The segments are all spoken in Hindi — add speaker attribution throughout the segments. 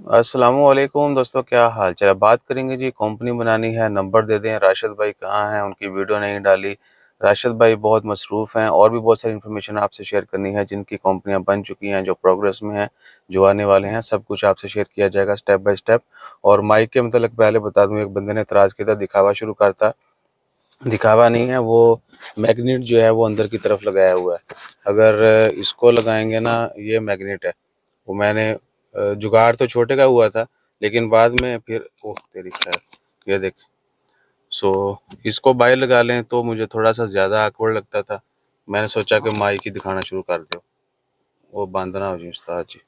Speaker 1: अस्सलामुअलैकुम दोस्तों, क्या हाल चाल है। बात करेंगे जी, कंपनी बनानी है, नंबर दे दें। राशिद भाई कहाँ हैं, उनकी वीडियो नहीं डाली। राशिद भाई बहुत मसरूफ़ हैं और भी बहुत सारी इन्फॉर्मेशन आपसे शेयर करनी है, जिनकी कंपनियां बन चुकी हैं, जो प्रोग्रेस में हैं, जो आने वाले हैं, सब कुछ आपसे शेयर किया जाएगा स्टेप बाय स्टेप। और माइक के मतलब पहले बता दूं, एक बंदे ने एतराज़ किया था, दिखावा शुरू करता। दिखावा नहीं है वो, मैग्नेट जो है वो अंदर की तरफ लगाया हुआ है। अगर इसको लगाएंगे ना, ये मैग्नेट है। वो मैंने जुगाड़ तो छोटे का हुआ था, लेकिन बाद में फिर ओह तेरी खैर, ये देख। सो इसको बाहर लगा लें तो मुझे थोड़ा सा ज़्यादा awkward लगता था। मैंने सोचा कि माइक ही दिखाना शुरू कर दो, वो बांधना हो जी उस्ताद जी।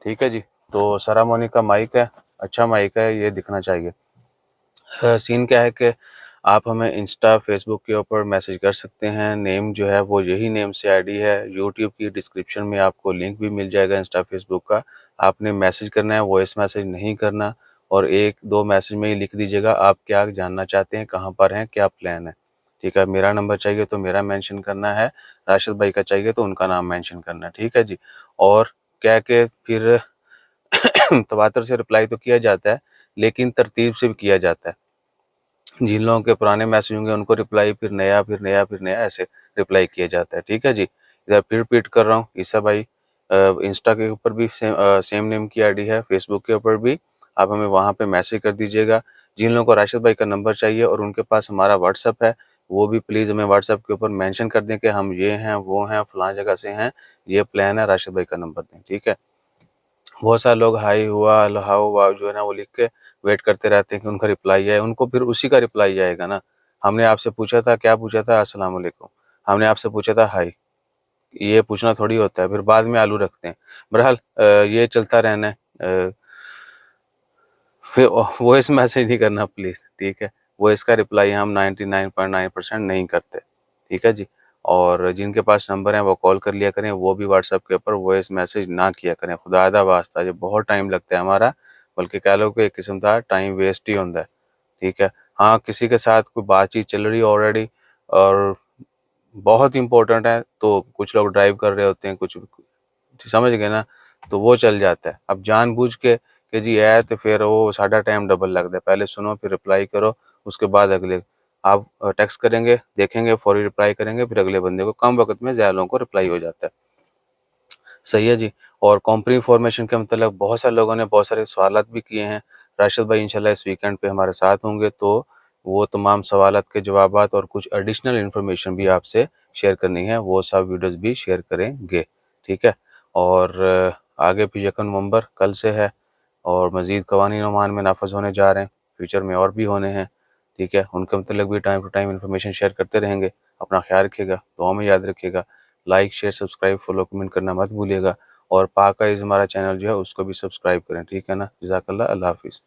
Speaker 1: ठीक है जी। तो सरामोनी का माइक है, अच्छा माइक है, ये दिखना चाहिए। सीन क्या है कि आप हमें इंस्टा फेसबुक के ऊपर मैसेज कर सकते हैं। नेम जो है वो यही नेम से आईडी है। यूट्यूब की डिस्क्रिप्शन में आपको लिंक भी मिल जाएगा इंस्टा फेसबुक का। आपने मैसेज करना है, वॉइस मैसेज नहीं करना। और एक दो मैसेज में ही लिख दीजिएगा आप क्या जानना चाहते हैं, कहाँ पर हैं, क्या प्लान है। ठीक है, मेरा नंबर चाहिए तो मेरा मेंशन करना है, राशिद भाई का चाहिए तो उनका नाम मेंशन करना है। ठीक है जी। और क्या के फिर तवातर से रिप्लाई तो किया जाता है, लेकिन तरतीब से भी किया जाता है। जिन लोगों के पुराने मैसेज होंगे उनको रिप्लाई, फिर नया, फिर नया, फिर नया, ऐसे रिप्लाई किया जाता है। ठीक है जी। इधर फिर रिपीट कर रहा हूँ, ईसा भाई इंस्टा के ऊपर भी सेम नेम की आईडी है, फेसबुक के ऊपर भी। आप हमें वहाँ पे मैसेज कर दीजिएगा। जिन लोगों को राशिद भाई का नंबर चाहिए और उनके पास हमारा व्हाट्सअप है, वो भी प्लीज़ हमें व्हाट्सअप के ऊपर मेंशन कर दें कि हम ये हैं, वो हैं, फलां जगह से हैं, ये प्लान है, राशिद भाई का नंबर दें। ठीक है। बहुत सारे लोग हाई हुआ, हाउ हुआ जो है ना, वो लिख के वेट करते रहते हैं कि उनका रिप्लाई आए। उनको फिर उसी का रिप्लाई आएगा ना। हमने आपसे पूछा था, क्या पूछा था, अस्सलाम वालेकुम। हमने आपसे पूछा था हाई, ये पूछना थोड़ी होता है, फिर बाद में आलू रखते हैं। बहरहाल ये चलता रहना है। फिर वॉइस मैसेज नहीं करना प्लीज़। ठीक है। वॉइस का रिप्लाई हम 99.9% नहीं करते। ठीक है जी। और जिनके पास नंबर है वो कॉल कर लिया करें, वो भी व्हाट्सएप के ऊपर वॉइस मैसेज ना किया करें, खुदादा वास्ता जो बहुत टाइम लगता है हमारा, बल्कि कह लो कि एक किस्म का टाइम वेस्ट ही होता है। ठीक है। हाँ, किसी के साथ कोई बातचीत चल रही है ऑलरेडी और बहुत इंपॉर्टेंट है, तो कुछ लोग ड्राइव कर रहे होते हैं, कुछ समझ गए ना, तो वो चल जाता है। अब जानबूझ के कि जी है तो फिर वो साढ़ा टाइम डबल लगता है। पहले सुनो, फिर रिप्लाई करो, उसके बाद अगले आप टेक्स्ट करेंगे, देखेंगे, फौरी रिप्लाई करेंगे, फिर अगले बंदे को कम वक्त में ज़्यादा लोगों को रिप्लाई हो जाता है। सही है जी। और कंपनी फॉर्मेशन के मतलब बहुत सारे लोगों ने बहुत सारे सवालात भी किए हैं। राशिद भाई इंशाल्लाह इस वीकेंड पे हमारे साथ होंगे, तो वो तमाम सवालात के जवाबात और कुछ एडिशनल इन्फॉर्मेशन भी आपसे शेयर करनी है, वो सब वीडियोस भी शेयर करेंगे। ठीक है। और आगे फिर 1 नवंबर कल से है, और मज़ीद कवानीन ओमान में नाफज होने जा रहे हैं, फ्यूचर में और भी होने हैं। ठीक है। उनके मतलब भी time to time information share करते रहेंगे। अपना ख्याल रखिएगा, दुआ में याद रखिएगा। Like share subscribe follow comment करना मत भूलिएगा। और पाक का हमारा चैनल जो है उसको भी सब्सक्राइब करें। ठीक है ना। जज़ाकल्लाह, अल्लाह हाफिज़।